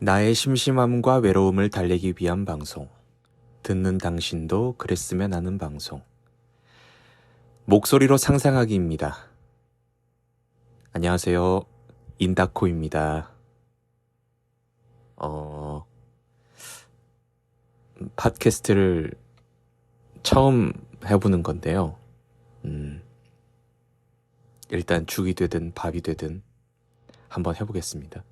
나의 심심함과 외로움을 달래기 위한 방송. 듣는 당신도 그랬으면 하는 방송. 목소리로 상상하기입니다. 안녕하세요. 인다코입니다. 팟캐스트를 처음 해보는 건데요. 일단 죽이 되든 밥이 되든 한번 해보겠습니다.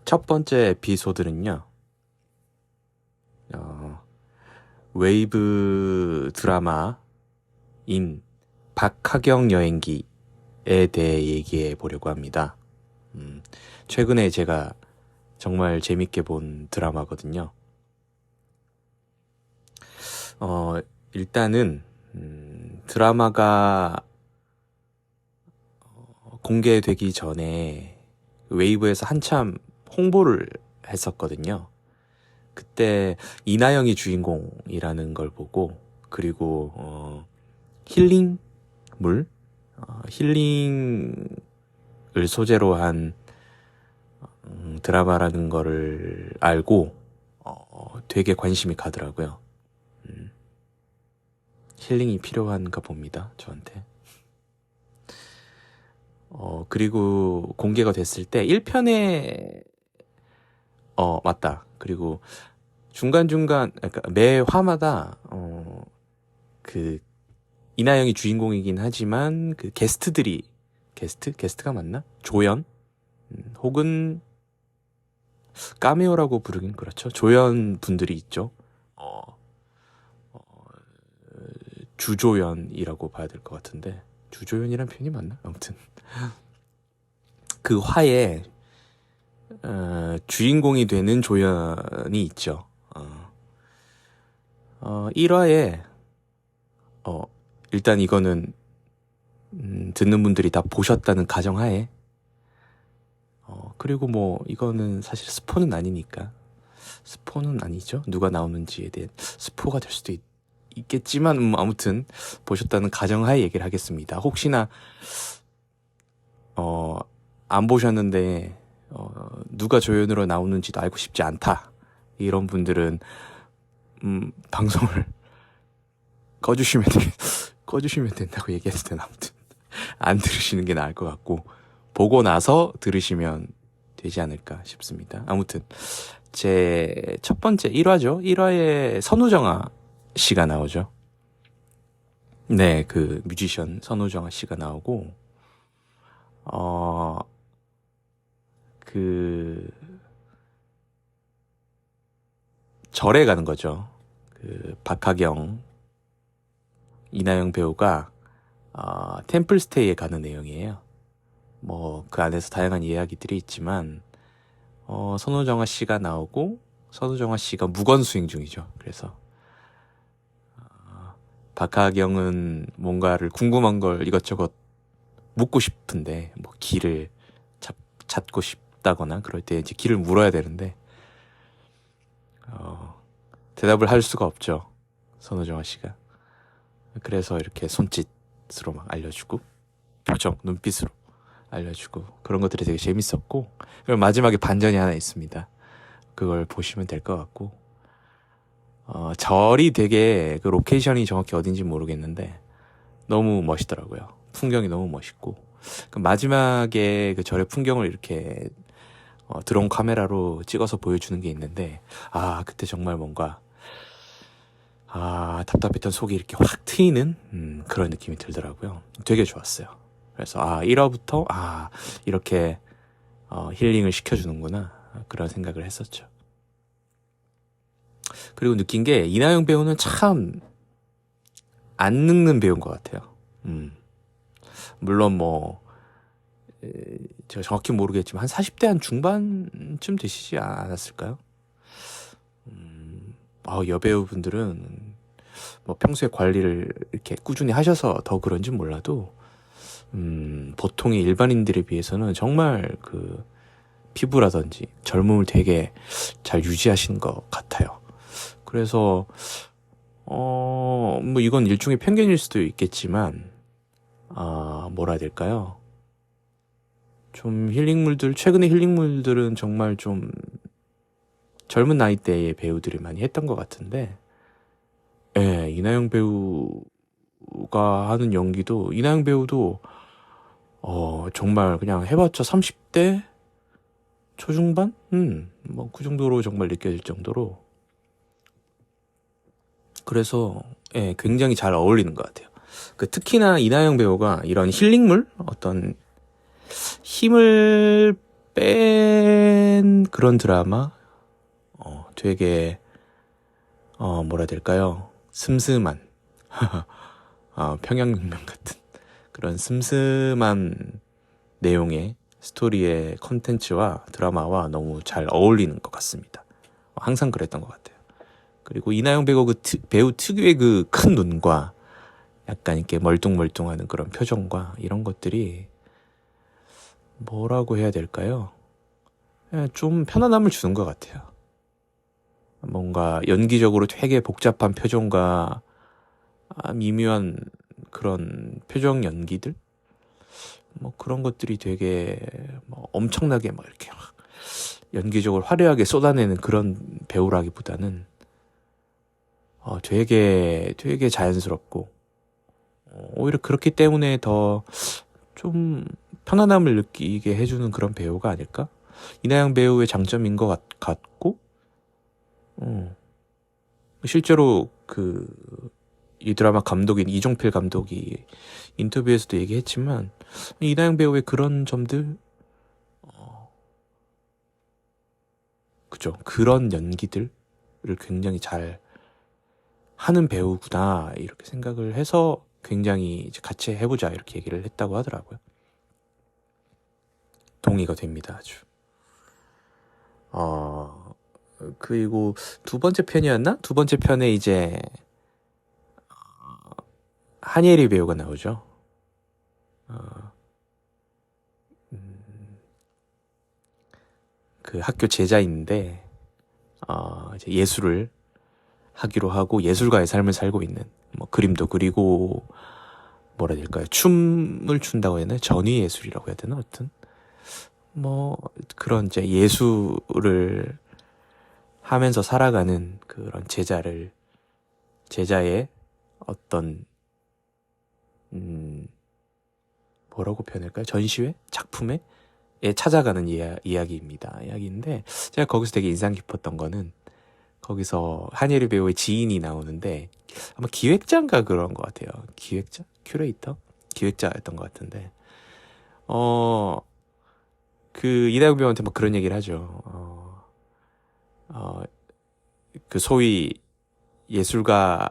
첫 번째 에피소드는요. 웨이브 드라마인 박하경 여행기에 대해 얘기해 보려고 합니다. 최근에 제가 정말 재밌게 본 드라마거든요. 일단은 드라마가 공개되기 전에 웨이브에서 한참 홍보를 했었거든요. 그때 이나영이 주인공이라는 걸 보고, 그리고 힐링물, 힐링을 소재로 한 드라마라는 거를 알고 되게 관심이 가더라고요. 힐링이 필요한가 봅니다, 저한테. 그리고 공개가 됐을 때 1편에 맞다. 그리고 중간중간, 그러니까 매 화마다 그 이나영이 주인공이긴 하지만 그 게스트가 맞나? 조연 혹은 까메오라고 부르긴 그렇죠. 조연 분들이 있죠. 주조연이라고 봐야 될 것 같은데, 주조연이란 표현이 맞나? 아무튼 그 화에 주인공이 되는 조연이 있죠. 1화에 일단 이거는 듣는 분들이 다 보셨다는 가정하에, 그리고 뭐 이거는 사실 스포는 아니니까, 스포는 아니죠. 누가 나오는지에 대한 스포가 될 수도 있겠지만 아무튼 보셨다는 가정하에 얘기를 하겠습니다. 혹시나 안 보셨는데 누가 조연으로 나오는지도 알고 싶지 않다, 이런 분들은 방송을 꺼주시면 된다고 얘기해도 되나? 아무튼 안 들으시는 게 나을 것 같고, 보고 나서 들으시면 되지 않을까 싶습니다. 아무튼 제 첫 번째 1화죠. 1화에 선우정아 씨가 나오죠. 네, 그 뮤지션 선우정아 씨가 나오고, 그 절에 가는 거죠. 그 박하경, 이나영 배우가 템플스테이에 가는 내용이에요. 뭐 그 안에서 다양한 이야기들이 있지만 선우정아 씨가 나오고, 선우정아 씨가 무건수행 중이죠. 그래서 박하경은 뭔가를 궁금한 걸 이것저것 묻고 싶은데, 뭐 길을 찾고 싶다거나 그럴 때 이제 길을 물어야 되는데 대답을 할 수가 없죠, 선우정아 씨가. 그래서 이렇게 손짓으로 막 알려주고, 표정, 눈빛으로 알려주고, 그런 것들이 되게 재밌었고, 그리고 마지막에 반전이 하나 있습니다. 그걸 보시면 될 것 같고, 절이 되게, 그 로케이션이 정확히 어딘지 모르겠는데 너무 멋있더라고요. 풍경이 너무 멋있고, 그 마지막에 그 절의 풍경을 이렇게 드론 카메라로 찍어서 보여주는 게 있는데, 그때 정말 뭔가 답답했던 속이 이렇게 확 트이는 그런 느낌이 들더라고요. 되게 좋았어요. 그래서 1화부터 이렇게 힐링을 시켜주는구나, 그런 생각을 했었죠. 그리고 느낀 게, 이나영 배우는 참 안 늙는 배우인 것 같아요. 물론 뭐 제가 정확히 모르겠지만 한 40대 한 중반쯤 되시지 않았을까요? 여배우분들은 뭐 평소에 관리를 이렇게 꾸준히 하셔서 더 그런지 몰라도 보통의 일반인들에 비해서는 정말 그 피부라든지 젊음을 되게 잘 유지하시는 것 같아요. 그래서 뭐 이건 일종의 편견일 수도 있겠지만 뭐라 해야 될까요? 좀 힐링물들, 최근에 힐링물들은 정말 좀 젊은 나이대의 배우들이 많이 했던 것 같은데, 예, 이나영 배우가 하는 연기도, 이나영 배우도, 정말 그냥 해봤자 30대 초중반? 뭐, 그 정도로 정말 느껴질 정도로. 그래서, 예, 굉장히 잘 어울리는 것 같아요. 특히나 이나영 배우가 이런 힐링물? 어떤 힘을 뺀 그런 드라마? 되게, 뭐라 해야 될까요? 슴슴한, 평양냉면 같은 그런 슴슴한 내용의 스토리의 컨텐츠와 드라마와 너무 잘 어울리는 것 같습니다. 항상 그랬던 것 같아요. 그리고 이나영 배우 배우 특유의 그 큰 눈과 약간 이렇게 멀뚱멀뚱하는 그런 표정과 이런 것들이 뭐라고 해야 될까요? 좀 편안함을 주는 것 같아요. 뭔가 연기적으로 되게 복잡한 표정과 미묘한 그런 표정 연기들? 뭐 그런 것들이 되게 뭐 엄청나게 막 이렇게 연기적으로 화려하게 쏟아내는 그런 배우라기보다는 되게 자연스럽고 오히려 그렇기 때문에 더 좀 편안함을 느끼게 해주는 그런 배우가 아닐까? 이나영 배우의 장점인 것 같고 실제로 이 드라마 감독인 이종필 감독이 인터뷰에서도 얘기했지만 이나영 배우의 그런 점들 그죠, 그런 연기들을 굉장히 잘 하는 배우구나 이렇게 생각을 해서 굉장히 이제 같이 해보자 이렇게 얘기를 했다고 하더라고요. 동의가 됩니다. 아주. 그리고 두 번째 편이었나? 두 번째 편에 이제 한예리 배우가 나오죠. 그 학교 제자인데 이제 예술을 하기로 하고 예술가의 삶을 살고 있는, 뭐 그림도 그리고 뭐라 해야 될까요? 춤을 춘다고 해야 되나? 전위 예술이라고 해야 되나? 하여튼 뭐 그런 이제 예술을 하면서 살아가는 그런 제자의 어떤 뭐라고 표현할까요? 전시회? 작품에 찾아가는 이야기인데 제가 거기서 되게 인상 깊었던 거는 거기서 한예리 배우의 지인이 나오는데 아마 기획자인가 그런 것 같아요. 기획자? 큐레이터? 기획자였던 것 같은데 이다영 배우한테 막 그런 얘기를 하죠. 그 소위 예술가를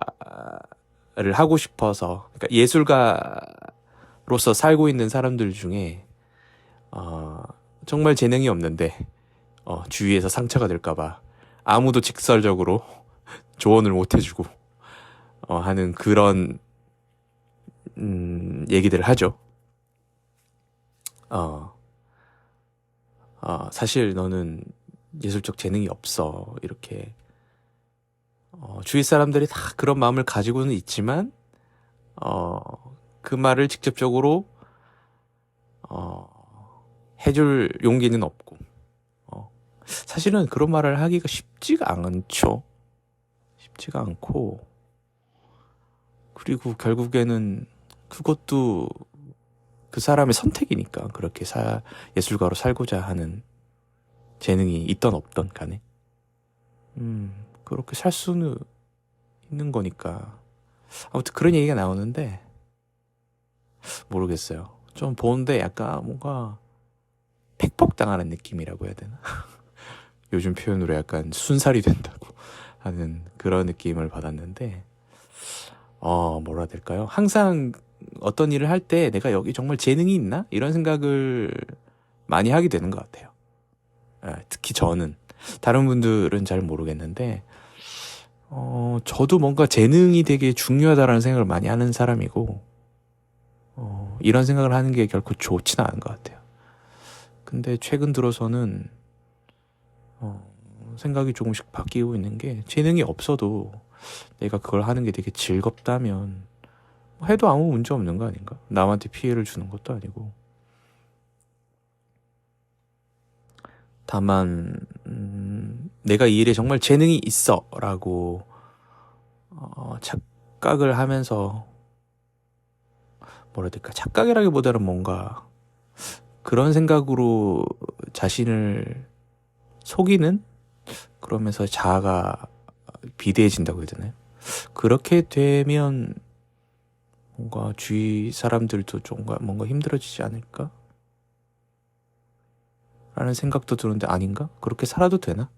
하고 싶어서, 그러니까 예술가로서 살고 있는 사람들 중에 정말 재능이 없는데 주위에서 상처가 될까봐 아무도 직설적으로 조언을 못 해주고 하는 그런 얘기들을 하죠. 사실 너는 예술적 재능이 없어 이렇게 주위 사람들이 다 그런 마음을 가지고는 있지만 그 말을 직접적으로 해줄 용기는 없고 사실은 그런 말을 하기가 쉽지가 않고 그리고 결국에는 그것도 그 사람의 선택이니까 그렇게 예술가로 살고자 하는 재능이 있던 없던 간에 그렇게 살 수는 있는 거니까 아무튼 그런 얘기가 나오는데 모르겠어요. 좀 보는데 약간 뭔가 팩폭당하는 느낌이라고 해야 되나? 요즘 표현으로 약간 순살이 된다고 하는 그런 느낌을 받았는데 뭐라 해야 될까요? 항상 어떤 일을 할 때 내가 여기 정말 재능이 있나? 이런 생각을 많이 하게 되는 것 같아요. 특히 저는. 다른 분들은 잘 모르겠는데 저도 뭔가 재능이 되게 중요하다라는 생각을 많이 하는 사람이고 이런 생각을 하는 게 결코 좋지는 않은 것 같아요. 근데 최근 들어서는 생각이 조금씩 바뀌고 있는 게 재능이 없어도 내가 그걸 하는 게 되게 즐겁다면 해도 아무 문제 없는 거 아닌가? 남한테 피해를 주는 것도 아니고 다만 내가 이 일에 정말 재능이 있어라고 착각을 하면서 뭐라 해야 될까? 착각이라기보다는 뭔가 그런 생각으로 자신을 속이는, 그러면서 자아가 비대해진다고 해야 되나요? 그렇게 되면 뭔가 주위 사람들도 좀 뭔가 힘들어지지 않을까? 라는 생각도 드는데 아닌가? 그렇게 살아도 되나?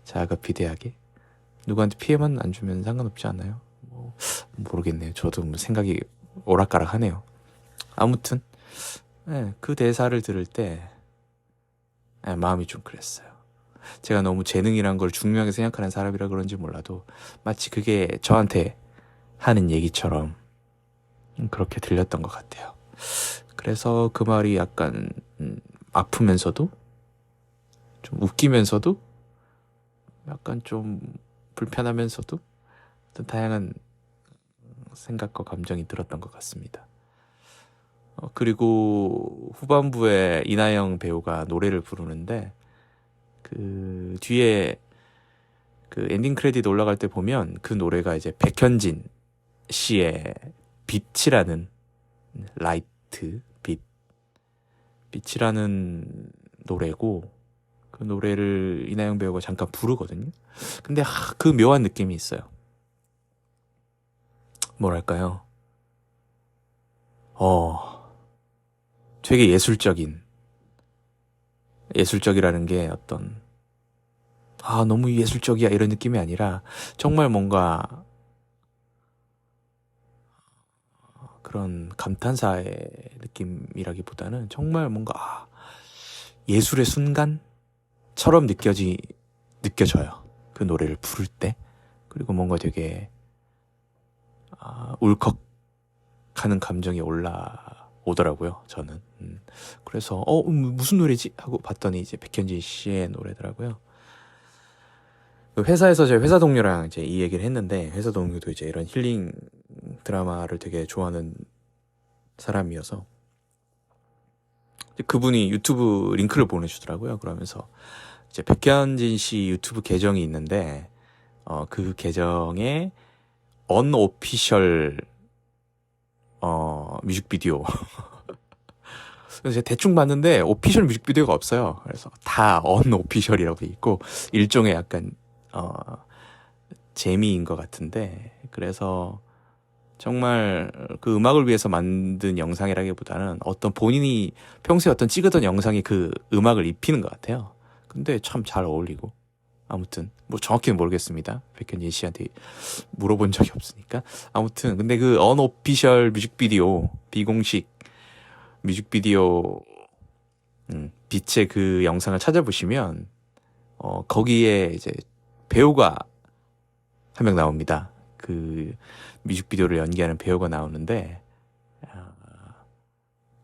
자아가 비대하게 누구한테 피해만 안 주면 상관없지 않나요? 뭐 모르겠네요. 저도 뭐 생각이 오락가락하네요. 아무튼 네, 그 대사를 들을 때 마음이 좀 그랬어요. 제가 너무 재능이란 걸 중요하게 생각하는 사람이라 그런지 몰라도 마치 그게 저한테 하는 얘기처럼 그렇게 들렸던 것 같아요. 그래서 그 말이 약간 아프면서도 좀 웃기면서도 약간 좀 불편하면서도 어떤 다양한 생각과 감정이 들었던 것 같습니다. 그리고 후반부에 이나영 배우가 노래를 부르는데 그 뒤에 그 엔딩 크레딧 올라갈 때 보면 그 노래가 이제 백현진 씨의 빛이라는, 라이트 빛이라는 노래고, 그 노래를 이나영 배우가 잠깐 부르거든요. 근데 그 묘한 느낌이 있어요. 뭐랄까요? 되게 예술적이라는 게 어떤 너무 예술적이야 이런 느낌이 아니라 정말 뭔가 그런 감탄사의 느낌이라기보다는 정말 뭔가 예술의 순간처럼 느껴져요. 그 노래를 부를 때. 그리고 뭔가 되게 울컥하는 감정이 올라오더라고요. 저는. 그래서 무슨 노래지? 하고 봤더니 이제 백현진 씨의 노래더라고요. 그 회사에서 제 회사 동료랑 이제 이 얘기를 했는데, 회사 동료도 이제 이런 힐링 드라마를 되게 좋아하는 사람이어서 그분이 유튜브 링크를 보내주더라고요. 그러면서 이제 백현진 씨 유튜브 계정이 있는데 그 계정에 언오피셜 뮤직비디오 그래서 제가 대충 봤는데 오피셜 뮤직비디오가 없어요. 그래서 다 언오피셜이라고 돼 있고 일종의 약간 재미인 것 같은데, 그래서 정말 그 음악을 위해서 만든 영상이라기보다는 어떤 본인이 평소에 어떤 찍었던 영상이 그 음악을 입히는 것 같아요. 근데 참 잘 어울리고, 아무튼 뭐 정확히는 모르겠습니다. 백현진 씨한테 물어본 적이 없으니까. 아무튼 근데 그 언오피셜 뮤직비디오, 비공식 뮤직비디오 빛의 그 영상을 찾아보시면 거기에 이제 배우가 한 명 나옵니다. 그 뮤직비디오를 연기하는 배우가 나오는데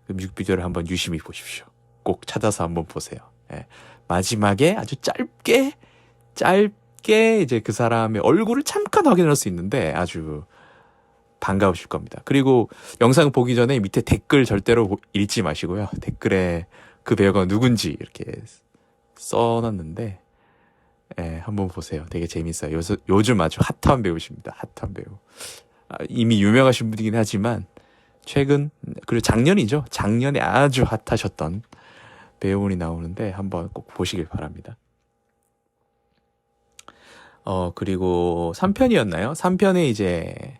그 뮤직비디오를 한번 유심히 보십시오. 꼭 찾아서 한번 보세요. 예. 마지막에 아주 짧게 이제 그 사람의 얼굴을 잠깐 확인할 수 있는데 아주 반가우실 겁니다. 그리고 영상 보기 전에 밑에 댓글 절대로 읽지 마시고요. 댓글에 그 배우가 누군지 이렇게 써놨는데 한번 보세요. 되게 재밌어요. 요즘 아주 핫한 배우십니다. 핫한 배우. 이미 유명하신 분이긴 하지만 그리고 작년에 아주 핫하셨던 배우분이 나오는데 한번 꼭 보시길 바랍니다. 그리고 3편이었나요? 3편에 이제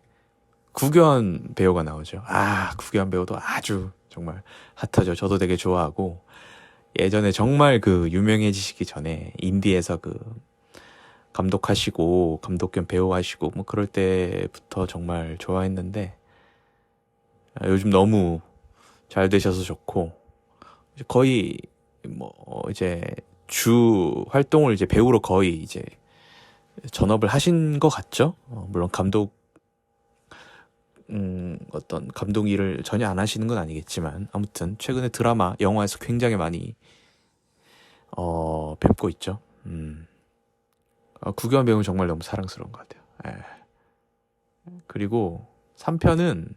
구견 배우가 나오죠. 구견 배우도 아주 정말 핫하죠. 저도 되게 좋아하고, 예전에 정말 그 유명해지시기 전에 인디에서 그 감독하시고 감독 겸 배우하시고 뭐 그럴 때부터 정말 좋아했는데 요즘 너무 잘 되셔서 좋고, 거의 뭐 이제 주 활동을 이제 배우로 거의 이제 전업을 하신 것 같죠? 물론 어떤 감독 일을 전혀 안 하시는 건 아니겠지만 아무튼 최근에 드라마, 영화에서 굉장히 많이 뵙고 있죠. 구경 배우는 정말 너무 사랑스러운 것 같아요. 그리고 3편은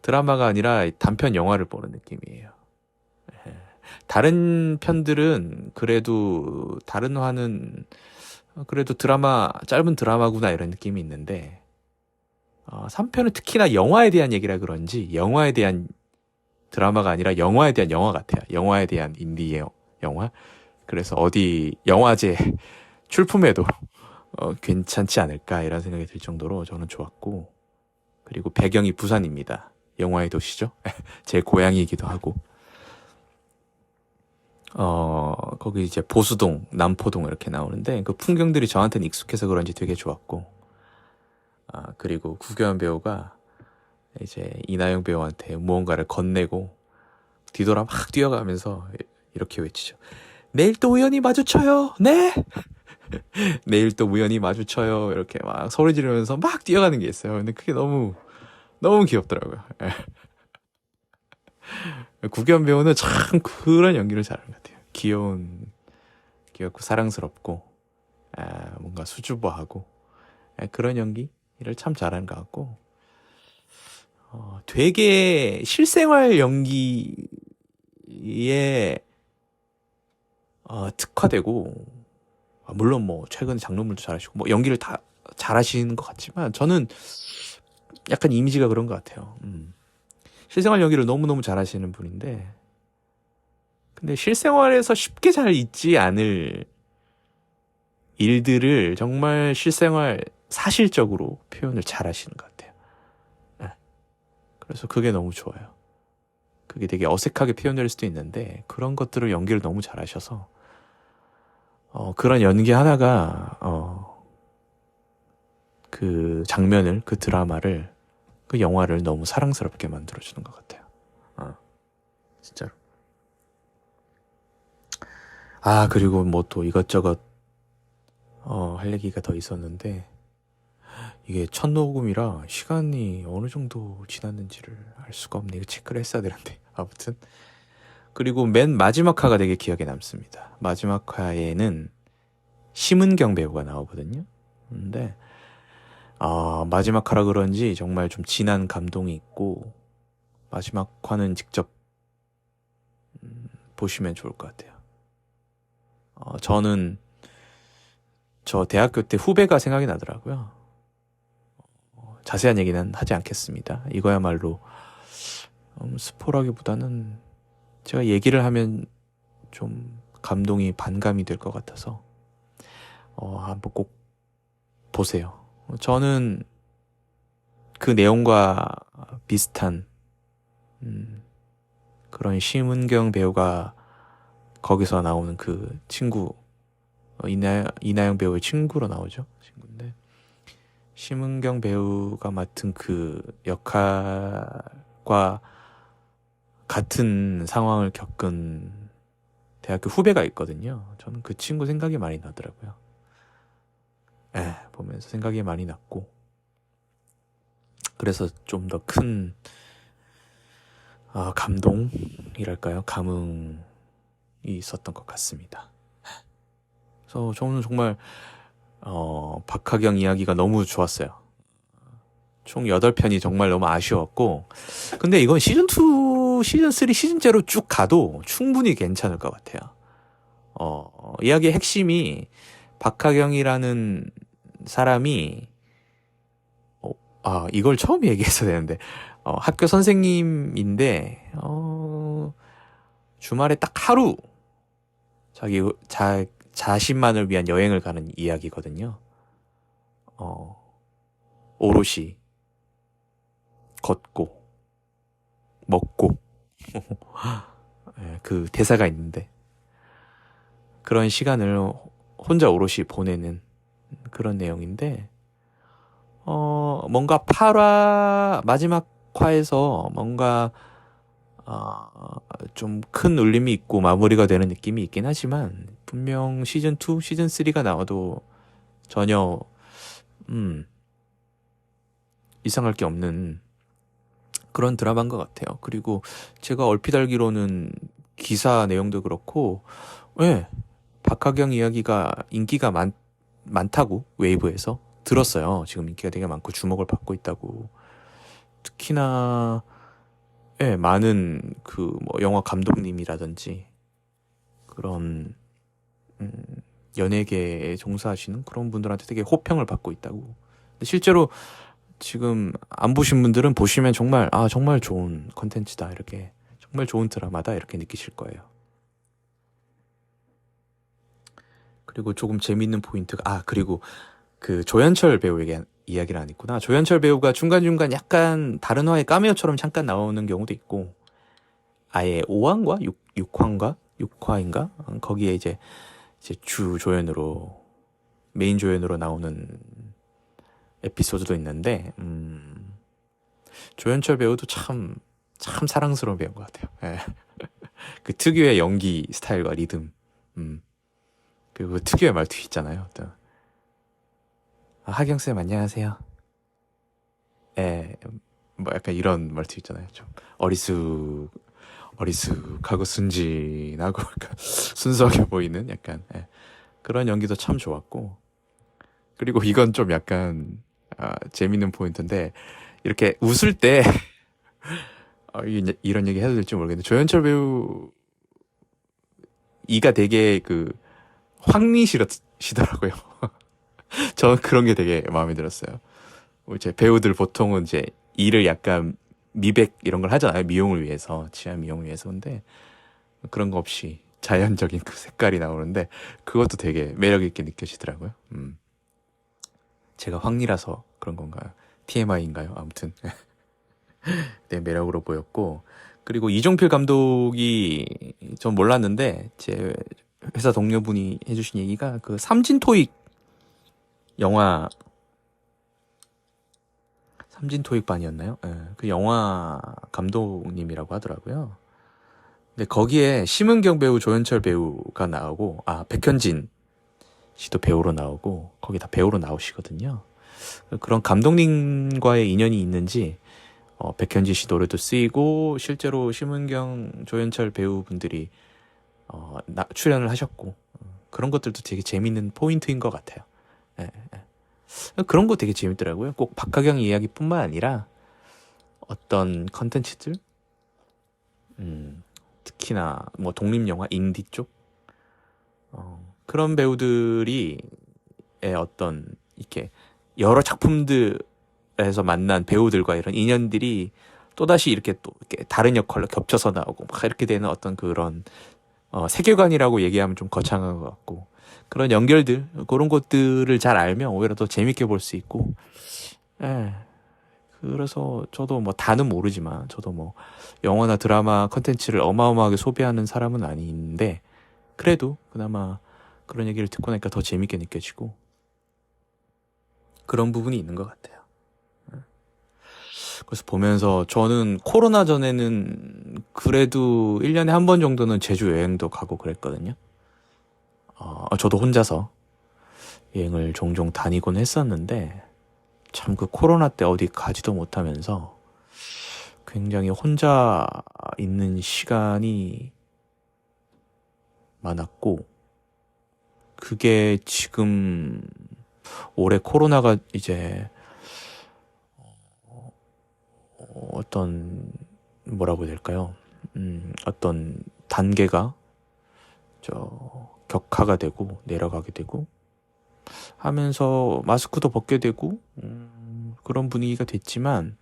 드라마가 아니라 단편 영화를 보는 느낌이에요. 다른 편들은 그래도 다른 화는 그래도 짧은 드라마구나 이런 느낌이 있는데 3편은 특히나 영화에 대한 얘기라 그런지 영화에 대한 드라마가 아니라 영화에 대한 영화 같아요. 영화에 대한 인디 영화. 그래서 어디 영화제 출품해도 괜찮지 않을까 이런 생각이 들 정도로 저는 좋았고, 그리고 배경이 부산입니다. 영화의 도시죠. 제 고향이기도 하고 거기 이제 보수동, 남포동 이렇게 나오는데 그 풍경들이 저한테는 익숙해서 그런지 되게 좋았고, 그리고 구교환 배우가 이제 이나영 배우한테 무언가를 건네고 뒤돌아 막 뛰어가면서 이렇게 외치죠. 내일 또 우연히 마주쳐요. 네? 내일 또 우연히 마주쳐요. 이렇게 막 소리 지르면서 막 뛰어가는 게 있어요. 근데 그게 너무 귀엽더라고요. 구교환 배우는 참 그런 연기를 잘하는 것 같아요. 귀엽고 사랑스럽고 뭔가 수줍어하고 그런 연기를 참 잘하는 것 같고, 되게 실생활 연기에 특화되고, 물론 뭐 최근에 장르물도 잘하시고 뭐 연기를 다 잘하시는 것 같지만 저는 약간 이미지가 그런 것 같아요. 실생활 연기를 너무너무 잘하시는 분인데, 근데 실생활에서 쉽게 잘 잊지 않을 일들을 정말 사실적으로 표현을 잘하시는 것 같아요. 그래서 그게 너무 좋아요. 그게 되게 어색하게 표현될 수도 있는데 그런 것들을 연기를 너무 잘하셔서 그런 연기 하나가 그 장면을, 그 드라마를, 그 영화를 너무 사랑스럽게 만들어주는 것 같아요. 진짜로. 그리고 뭐 또 이것저것 할 얘기가 더 있었는데, 이게 첫 녹음이라 시간이 어느 정도 지났는지를 알 수가 없네. 이거 체크를 했어야 되는데. 아무튼. 그리고 맨 마지막 화가 되게 기억에 남습니다. 마지막 화에는 심은경 배우가 나오거든요. 근데 마지막 화라 그런지 정말 좀 진한 감동이 있고, 마지막 화는 직접 보시면 좋을 것 같아요. 저는 저 대학교 때 후배가 생각이 나더라고요. 자세한 얘기는 하지 않겠습니다. 이거야말로 스포라기보다는 제가 얘기를 하면 좀 감동이 반감이 될 것 같아서 한번 꼭 보세요. 저는 그 내용과 비슷한 그런 심은경 배우가 거기서 나오는 그 친구, 이나영 배우의 친구로 나오죠. 친구인데 심은경 배우가 맡은 그 역할과 같은 상황을 겪은 대학교 후배가 있거든요. 저는 그 친구 생각이 많이 나더라고요. 보면서 생각이 많이 났고, 그래서 좀 더 큰 감동이랄까요? 감흥이 있었던 것 같습니다. 그래서 저는 정말 박하경 이야기가 너무 좋았어요. 총 8편이 정말 너무 아쉬웠고, 근데 이건 시즌2, 시즌3, 시즌제로 쭉 가도 충분히 괜찮을 것 같아요. 이야기의 핵심이 박하경이라는 사람이 이걸 처음 얘기했어야 되는데 학교 선생님인데 주말에 딱 하루 자신만을 위한 여행을 가는 이야기거든요. 오롯이 걷고 먹고 그 대사가 있는데, 그런 시간을 혼자 오롯이 보내는 그런 내용인데, 뭔가 8화 마지막 화에서 뭔가 좀 큰 울림이 있고 마무리가 되는 느낌이 있긴 하지만, 분명 시즌2, 시즌3가 나와도 전혀 이상할 게 없는 그런 드라마인 것 같아요. 그리고 제가 얼핏 알기로는 기사 내용도 그렇고, 박하경 이야기가 인기가 많다고 웨이브에서 들었어요. 지금 인기가 되게 많고 주목을 받고 있다고. 특히나 많은 그 뭐 영화 감독님이라든지 그런 음, 연예계에 종사하시는 그런 분들한테 되게 호평을 받고 있다고. 근데 실제로 지금 안 보신 분들은 보시면 정말 정말 좋은 컨텐츠다 이렇게, 정말 좋은 드라마다 이렇게 느끼실 거예요. 그리고 조금 재밌는 포인트가 그리고 그 조연철 배우 이야기를 안 했구나. 조연철 배우가 중간중간 약간 다른 화의 카메오처럼 잠깐 나오는 경우도 있고, 아예 5화인가? 6화인가? 6화인가? 거기에 이제 주 조연으로, 메인 조연으로 나오는 에피소드도 있는데, 조연철 배우도 참 사랑스러운 배우인 것 같아요. 예. 그 특유의 연기 스타일과 리듬, 그리고 그 특유의 말투 있잖아요. 또. 하경쌤 안녕하세요. 예, 뭐 약간 이런 말투 있잖아요. 좀 어리숙하고 순진하고 약간 순수하게 보이는 약간 그런 연기도 참 좋았고, 그리고 이건 좀 약간 재밌는 포인트인데, 이렇게 웃을 때 이런 얘기 해도 될지 모르겠는데, 조연철 배우 이가 되게 그 황리시더라고요. 저는 그런 게 되게 마음에 들었어요. 이제 배우들 보통은 이제 이를 약간 미백 이런 걸 하잖아요. 미용을 위해서, 치아 미용을 위해서. 근데 그런 거 없이 자연적인 그 색깔이 나오는데, 그것도 되게 매력 있게 느껴지더라고요. 제가 황리라서 그런 건가요? TMI인가요? 아무튼 네, 매력으로 보였고, 그리고 이종필 감독이, 전 몰랐는데 제 회사 동료분이 해주신 얘기가, 그 삼진토익 영화, 삼진토익반이었나요? 예, 그 영화 감독님이라고 하더라고요. 근데 거기에 심은경 배우, 조연철 배우가 나오고, 백현진 씨도 배우로 나오고, 거기 다 배우로 나오시거든요. 그런 감독님과의 인연이 있는지 백현진 씨 노래도 쓰이고, 실제로 심은경, 조연철 배우분들이 출연을 하셨고, 그런 것들도 되게 재밌는 포인트인 것 같아요. 예, 예. 그런 거 되게 재밌더라고요. 꼭 박하경 이야기뿐만 아니라 어떤 컨텐츠들, 특히나 뭐 독립영화, 인디 쪽, 그런 배우들이 어떤 이렇게 여러 작품들에서 만난 배우들과 이런 인연들이 또다시 이렇게 또 이렇게 다른 역할로 겹쳐서 나오고 막 이렇게 되는 어떤 그런 세계관이라고 얘기하면 좀 거창한 것 같고, 그런 연결들, 그런 것들을 잘 알면 오히려 더 재밌게 볼 수 있고, 예. 그래서 저도 뭐 다는 모르지만, 저도 뭐 영화나 드라마 컨텐츠를 어마어마하게 소비하는 사람은 아닌데, 그래도 그나마 그런 얘기를 듣고 나니까 더 재밌게 느껴지고, 그런 부분이 있는 것 같아요. 그래서 보면서 저는 코로나 전에는 그래도 1년에 한 번 정도는 제주 여행도 가고 그랬거든요. 저도 혼자서 여행을 종종 다니곤 했었는데, 참 그 코로나 때 어디 가지도 못하면서 굉장히 혼자 있는 시간이 많았고, 그게 지금 올해 코로나가 이제 어떤, 뭐라고 해야 될까요? 어떤 단계가 격하가 되고 내려가게 되고 하면서 마스크도 벗게 되고, 그런 분위기가 됐지만,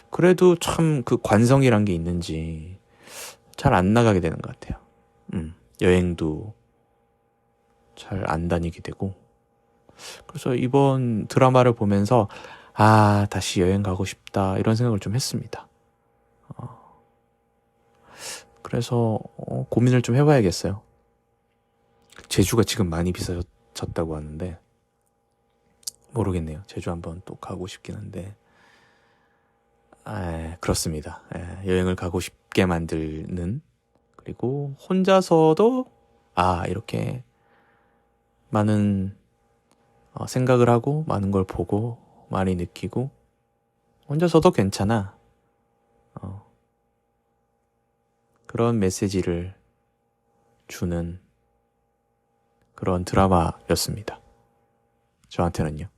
그래도 참 그 관성이란 게 있는지 잘 안 나가게 되는 것 같아요. 여행도 잘 안 다니게 되고. 그래서 이번 드라마를 보면서 다시 여행 가고 싶다 이런 생각을 좀 했습니다. 그래서 고민을 좀 해봐야겠어요. 제주가 지금 많이 비싸졌다고 하는데 모르겠네요. 제주 한번 또 가고 싶긴 한데, 그렇습니다. 여행을 가고 싶게 만드는, 그리고 혼자서도 이렇게 많은 생각을 하고 많은 걸 보고 많이 느끼고, 혼자서도 괜찮아, 그런 메시지를 주는 그런 드라마였습니다. 저한테는요.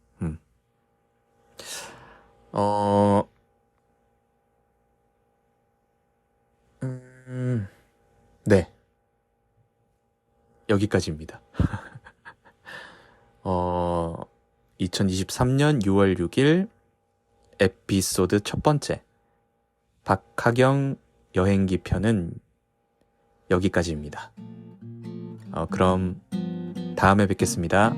어, 네. 여기까지입니다. 2023년 6월 6일 에피소드 첫 번째 박하경 여행기 편은 여기까지입니다. 그럼 다음에 뵙겠습니다.